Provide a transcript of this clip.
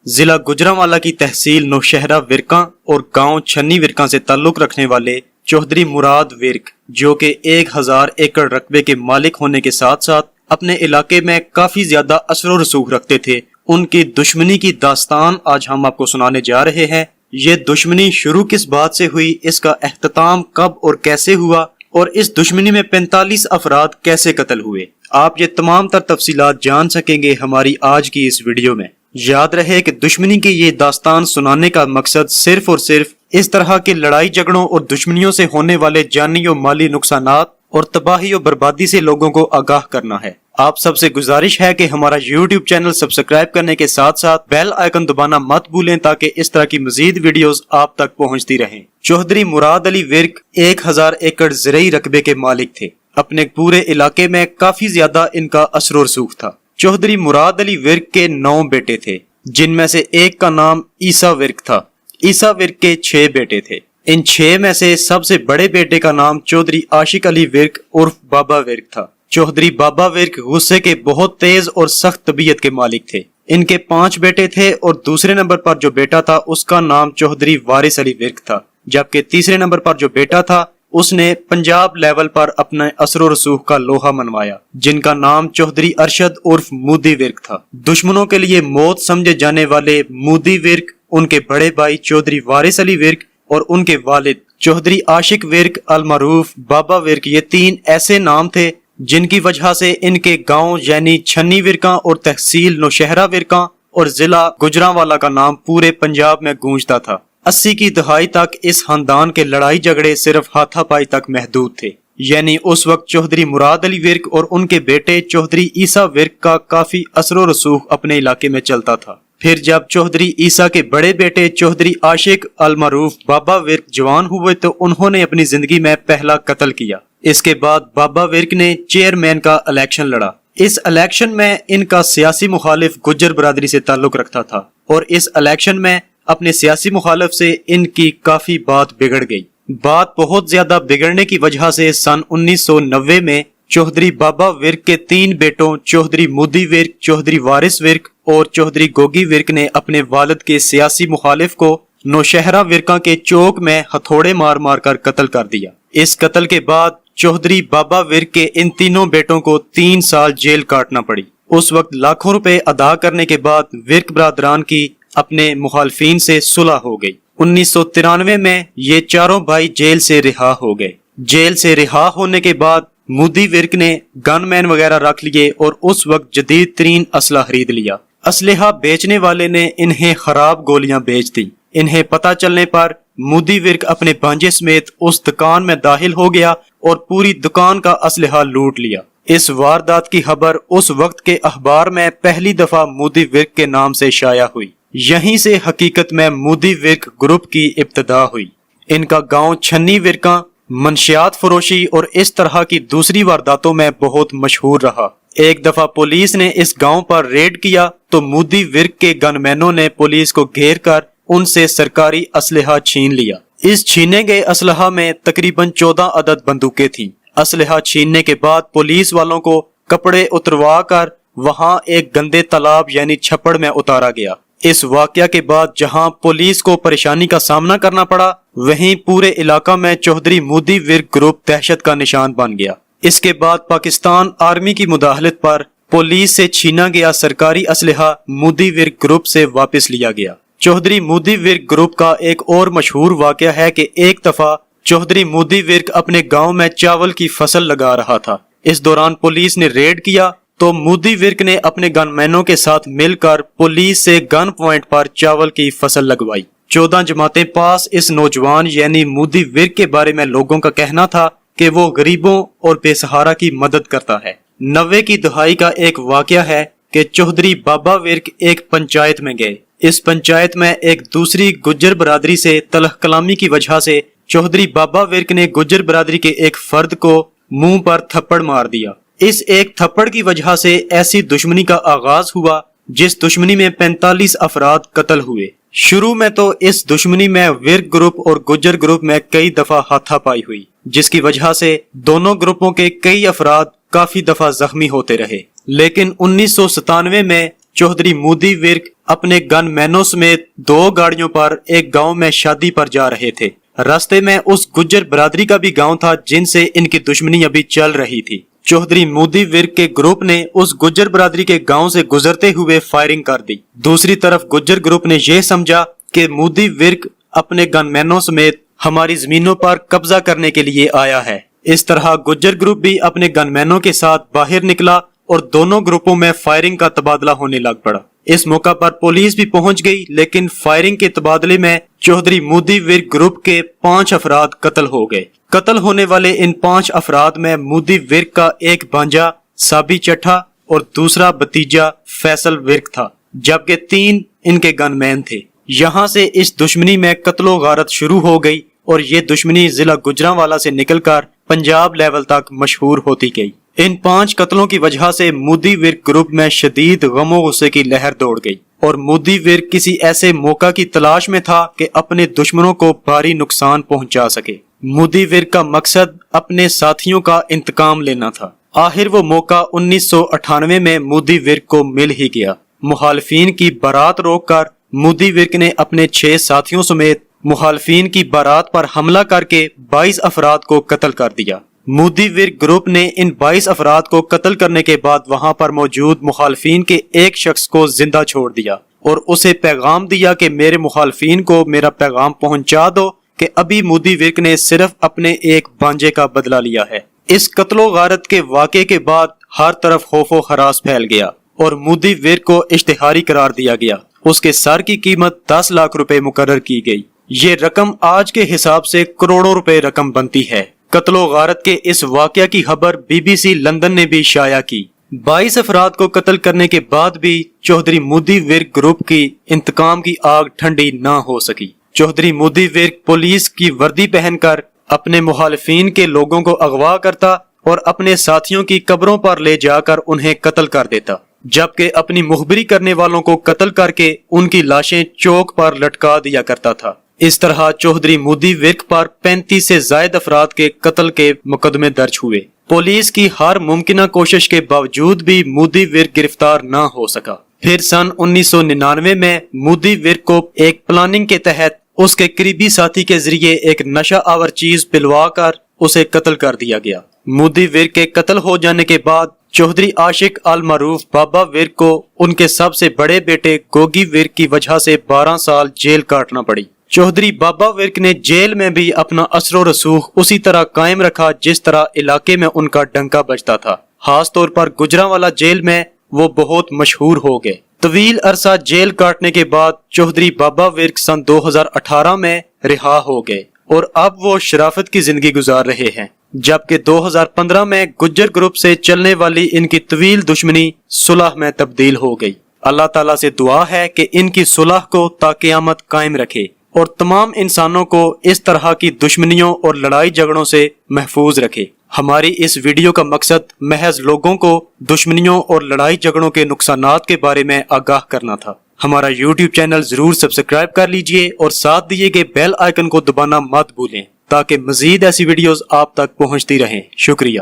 ضلع गुजरांवाला की तहसील नौशहरा विरका और गांव छन्नी विरका से ताल्लुक रखने वाले चौधरी मुराद विर्क, जो कि 1000 एकड़ रकबे के मालिक होने के साथ साथ अपने इलाके में काफी ज्यादा असर रसूख रखते थे, उनकी दुश्मनी की दास्तान आज हम आपको सुनाने जा रहे हैं। ये दुश्मनी शुरू किस बात से हुई, इसका एख्तिताम कब और कैसे हुआ और इस दुश्मनी में 45 अफराद कैसे कत्ल हुए, आप ये तमाम तर तफसीलात जान सकेंगे हमारी आज की इस वीडियो में। याद रहे कि दुश्मनी की ये दास्तान सुनाने का मकसद सिर्फ और सिर्फ इस तरह के लड़ाई झगड़ों और दुश्मनियों से होने वाले जानी और माली नुकसानात और तबाही और बर्बादी से लोगों को आगाह करना है। आप सबसे गुजारिश है कि हमारा YouTube चैनल सब्सक्राइब करने के साथ साथ बेल आइकन दबाना मत भूलें ताकि इस तरह की मजीद वीडियोस आप तक पहुंचती रहें। चौधरी मुराद अली विर्क 1000 एकड़ ज़रई रकबे के मालिक थे। अपने पूरे इलाके में काफी ज्यादा इनका असर रसूख था। चौधरी मुराद अली विर्क के 9 बेटे थे, जिनमें से एक का नाम ईसा विर्क था। ईसा विर्क के 6 बेटे थे। इन 6 में से सबसे बड़े बेटे का नाम चौधरी आशिक अली विर्क उर्फ बाबा विर्क था। चौधरी बाबा विर्क गुस्से के बहुत तेज और सख्त तबीयत के मालिक थे। इनके 5 बेटे थे और दूसरे नंबर पर जो बेटा था उसका नाम चौधरी वारिस अली विर्क था, जबकि तीसरे नंबर पर जो बेटा था उसने पंजाब लेवल पर अपने असर रसूख का लोहा मनवाया, जिनका नाम चौधरी अरशद उर्फ मूदी विर्क था। दुश्मनों के लिए मौत समझे जाने वाले मूदी विर्क, उनके बड़े भाई चौधरी वारिस अली विर्क और उनके वालिद चौधरी आशिक विर्क अल मरूफ बाबा विर्क, ये 3 ऐसे नाम थे जिनकी वजह से इनके गांव यानी छन्नी विरका और तहसील नौशहरा विरका और जिला गुजरांवाला का नाम पूरे पंजाब में गूंजता था। 80 की दहाई तक इस खानदान के लड़ाई झगड़े सिर्फ हाथापाई तक महदूद थे। यानी उस वक्त चौधरी मुराद अली विर्क और उनके बेटे चौधरी ईसा विर्क का काफी असर रसूख अपने इलाके में चलता था। फिर जब चौधरी ईसा के बड़े बेटे चौधरी आशिक अल मरूफ बाबा विर्क जवान हुए तो उन्होंने अपनी जिंदगी में पहला कत्ल किया। इसके बाद बाबा विर्क ने चेयरमैन का इलेक्शन लड़ा। इस इलेक्शन में इनका सियासी मुखालिफ गुज्जर बरादरी से ताल्लुक रखता था और इस इलेक्शन में अपने सियासी मुखालिफ से इनकी काफी बात बिगड़ गई। बात बहुत ज्यादा बिगड़ने की वजह से सन 1990 में चौधरी बाबा विर्क के 3 बेटों चौधरी मूदी विर्क, चौधरी वारिस विर्क और चौधरी गोगी विर्क ने अपने वालिद के सियासी मुखालिफ को नौशहरा विरका के चौक में हथौड़े मार मार कर कत्ल कर दिया। इस कत्ल के बाद चौधरी बाबा विर्क के इन तीनों बेटों को 3 साल जेल काटना पड़ी। उस वक्त लाखों रुपए अदा करने के बाद विर्क बरादरान की अपने मुखालफीन से सुलह हो गई। 1993 में ये चारों भाई जेल से रिहा हो गए। जेल से रिहा होने के बाद मूदी विर्क ने गनमैन वगैरह रख लिए और उस वक्त जदीद तरीन असला खरीद लिया। असलहा बेचने वाले ने इन्हें खराब गोलियां बेच दी। इन्हें पता चलने पर मूदी विर्क अपने भांजे समेत उस दुकान में दाखिल हो गया और पूरी दुकान का असलहा लूट लिया। इस वारदात की खबर उस वक्त के अखबार में पहली दफा मूदी विर्क के नाम से शाया हुई। यहीं से हकीकत में मूदी विर्क ग्रुप की इब्तिदा हुई। इनका गांव छन्नी विरका मंशियात फरोशी और इस तरह की दूसरी वारदातों में बहुत मशहूर रहा। एक दफा पुलिस ने इस गांव पर रेड किया तो मूदी विर्क के गनमैनों ने पुलिस को घेर कर उनसे सरकारी असलहा छीन लिया। इस छीने गए असलहा में तकरीबन 14 अदद बंदूकें थीं। असलहा छीनने के बाद पुलिस वालों को कपड़े उतरवा कर वहां एक गंदे तालाब यानी छप्पड़ में उतारा गया। इस वाकया के बाद जहां पुलिस को परेशानी का सामना करना पड़ा, वहीं पूरे इलाका में चौधरी मूदी विर्क ग्रुप दहशत का निशान बन गया। इसके बाद पाकिस्तान आर्मी की मुदाखलत पर पुलिस से छीना गया सरकारी असलहा मूदी विर्क ग्रुप से वापस लिया गया। चौधरी मूदी विर्क ग्रुप का एक और मशहूर वाकया है कि एक दफा चौधरी मूदी विर्क अपने गांव में चावल की फसल लगा रहा था। इस दौरान पुलिस ने रेड किया तो मूदी विर्क ने अपने गनमैनों के साथ मिलकर पुलिस से गन पॉइंट पर चावल की फसल लगवाई। 14 जमातें पास इस नौजवान यानी मूदी विर्क के बारे में लोगों का कहना था कि वो गरीबों और बेसहारा की मदद करता है। 90 की दहाई का एक वाकया है कि चौधरी बाबा विर्क एक पंचायत में गए। इस पंचायत में एक दूसरी गुज्जर बरादरी से तलह कलामी की वजह से चौधरी बाबा विर्क ने गुज्जर बरादरी के एक फर्द को मुंह पर थप्पड़ मार दिया। इस एक थप्पड़ की वजह से ऐसी दुश्मनी का आगाज हुआ जिस दुश्मनी में 45 अफराद कत्ल हुए। शुरू में तो इस दुश्मनी में विर्क ग्रुप और गुज्जर ग्रुप में कई दफा हाथापाई हुई, जिसकी वजह से दोनों ग्रुपों के कई अफराद काफी दफा जख्मी होते रहे। लेकिन 1997 में चौधरी मूदी विर्क اپنے گن مینوں سمیت 2 گاڑیوں پر ایک گاؤں میں شادی پر جا رہے تھے۔ راستے میں اس گجر برادری کا بھی گاؤں تھا جن سے ان کی دشمنی ابھی چل رہی تھی۔ چودھری مودی ورک کے گروپ نے اس گجر برادری کے گاؤں سے گزرتے ہوئے فائرنگ کر دی۔ دوسری طرف گجر گروپ نے یہ سمجھا کہ مودی ورک اپنے گن مینوں سمیت ہماری زمینوں پر قبضہ کرنے کے لیے آیا ہے۔ اس طرح گجر گروپ بھی اپنے گن مینوں کے ساتھ باہر نکلا اور دونوں گروپوں میں فائرنگ کا تبادلہ ہونے لگ پڑا۔ اس موقع پر پولیس بھی پہنچ گئی، لیکن فائرنگ کے تبادلے میں چودھری مودی ورک گروپ کے 5 افراد قتل ہو گئے۔ قتل ہونے والے ان 5 افراد میں مودی ورک کا ایک بھانجا سابی چٹھا اور دوسرا بھتیجا فیصل ورک تھا، جبکہ 3 ان کے گن مین تھے۔ یہاں سے اس دشمنی میں قتل و غارت شروع ہو گئی اور یہ دشمنی ضلع گوجرانوالا سے نکل کر پنجاب لیول تک مشہور ہوتی گئی۔ ان 5 قتلوں کی وجہ سے مودی ورک گروپ میں شدید غم و غصے کی لہر دوڑ گئی اور مودی ورک کسی ایسے موقع کی تلاش میں تھا کہ اپنے دشمنوں کو بھاری نقصان پہنچا سکے۔ مودی ورک کا مقصد اپنے ساتھیوں کا انتقام لینا تھا۔ آخر وہ موقع 1998 میں مودی ورک کو مل ہی گیا۔ مخالفین کی بارات روک کر مودی ورک نے اپنے 6 ساتھیوں سمیت مخالفین کی بارات پر حملہ کر کے 22 افراد کو قتل کر دیا۔ مودی ورک گروپ نے ان 22 افراد کو قتل کرنے کے بعد وہاں پر موجود مخالفین کے ایک شخص کو زندہ چھوڑ دیا اور اسے پیغام دیا کہ میرے مخالفین کو میرا پیغام پہنچا دو کہ ابھی مودی ورک نے صرف اپنے ایک بھانجے کا بدلہ لیا ہے۔ اس قتل و غارت کے واقعے کے بعد ہر طرف خوف و ہراس پھیل گیا اور مودی ورک کو اشتہاری قرار دیا گیا۔ اس کے سر کی قیمت 10 لاکھ روپے مقرر کی گئی۔ یہ رقم آج کے حساب سے کروڑوں روپے رقم بنتی ہے۔ قتل و غارت کے اس واقعہ کی خبر BBC لندن نے بھی شائع کی۔ 22 افراد کو قتل کرنے کے بعد بھی چودھری مودی ورک گروپ کی انتقام کی آگ ٹھنڈی نہ ہو سکی۔ چودھری مودی ورک پولیس کی وردی پہن کر اپنے مخالفین کے لوگوں کو اغوا کرتا اور اپنے ساتھیوں کی قبروں پر لے جا کر انہیں قتل کر دیتا، جبکہ اپنی مخبری کرنے والوں کو قتل کر کے ان کی لاشیں چوک پر لٹکا دیا کرتا تھا۔ اس طرح چودھری مودی ورک پر 35 سے زائد افراد کے قتل کے مقدمے درج ہوئے۔ پولیس کی ہر ممکنہ کوشش کے باوجود بھی مودی ورک گرفتار نہ ہو سکا۔ پھر سن 1999 میں مودی ورک کو ایک پلاننگ کے تحت اس کے قریبی ساتھی کے ذریعے ایک نشہ آور چیز پلوا کر اسے قتل کر دیا گیا۔ مودی ورک کے قتل ہو جانے کے بعد چودھری عاشق المعروف بابا ورک کو ان کے سب سے بڑے بیٹے گوگی ورک کی وجہ سے 12 سال جیل کاٹنا پڑی۔ چودھری بابا ورک نے جیل میں بھی اپنا اثر و رسوخ اسی طرح قائم رکھا جس طرح علاقے میں ان کا ڈنکا بجتا تھا۔ خاص طور پر گوجرانوالا جیل میں وہ بہت مشہور ہو گئے۔ طویل عرصہ جیل کاٹنے کے بعد چودھری بابا ورک سن 2018 میں رہا ہو گئے اور اب وہ شرافت کی زندگی گزار رہے ہیں، جبکہ 2015 میں گجر گروپ سے چلنے والی ان کی طویل دشمنی صلح میں تبدیل ہو گئی۔ اللہ تعالیٰ سے دعا ہے کہ ان کی صلح کو تا قیامت قائم رکھے اور تمام انسانوں کو اس طرح کی دشمنیوں اور لڑائی جھگڑوں سے محفوظ رکھے۔ ہماری اس ویڈیو کا مقصد محض لوگوں کو دشمنیوں اور لڑائی جھگڑوں کے نقصانات کے بارے میں آگاہ کرنا تھا۔ ہمارا YouTube چینل ضرور سبسکرائب کر لیجئے اور ساتھ دیے گئے بیل آئیکن کو دبانا مت بھولیں تاکہ مزید ایسی ویڈیوز آپ تک پہنچتی رہیں۔ شکریہ۔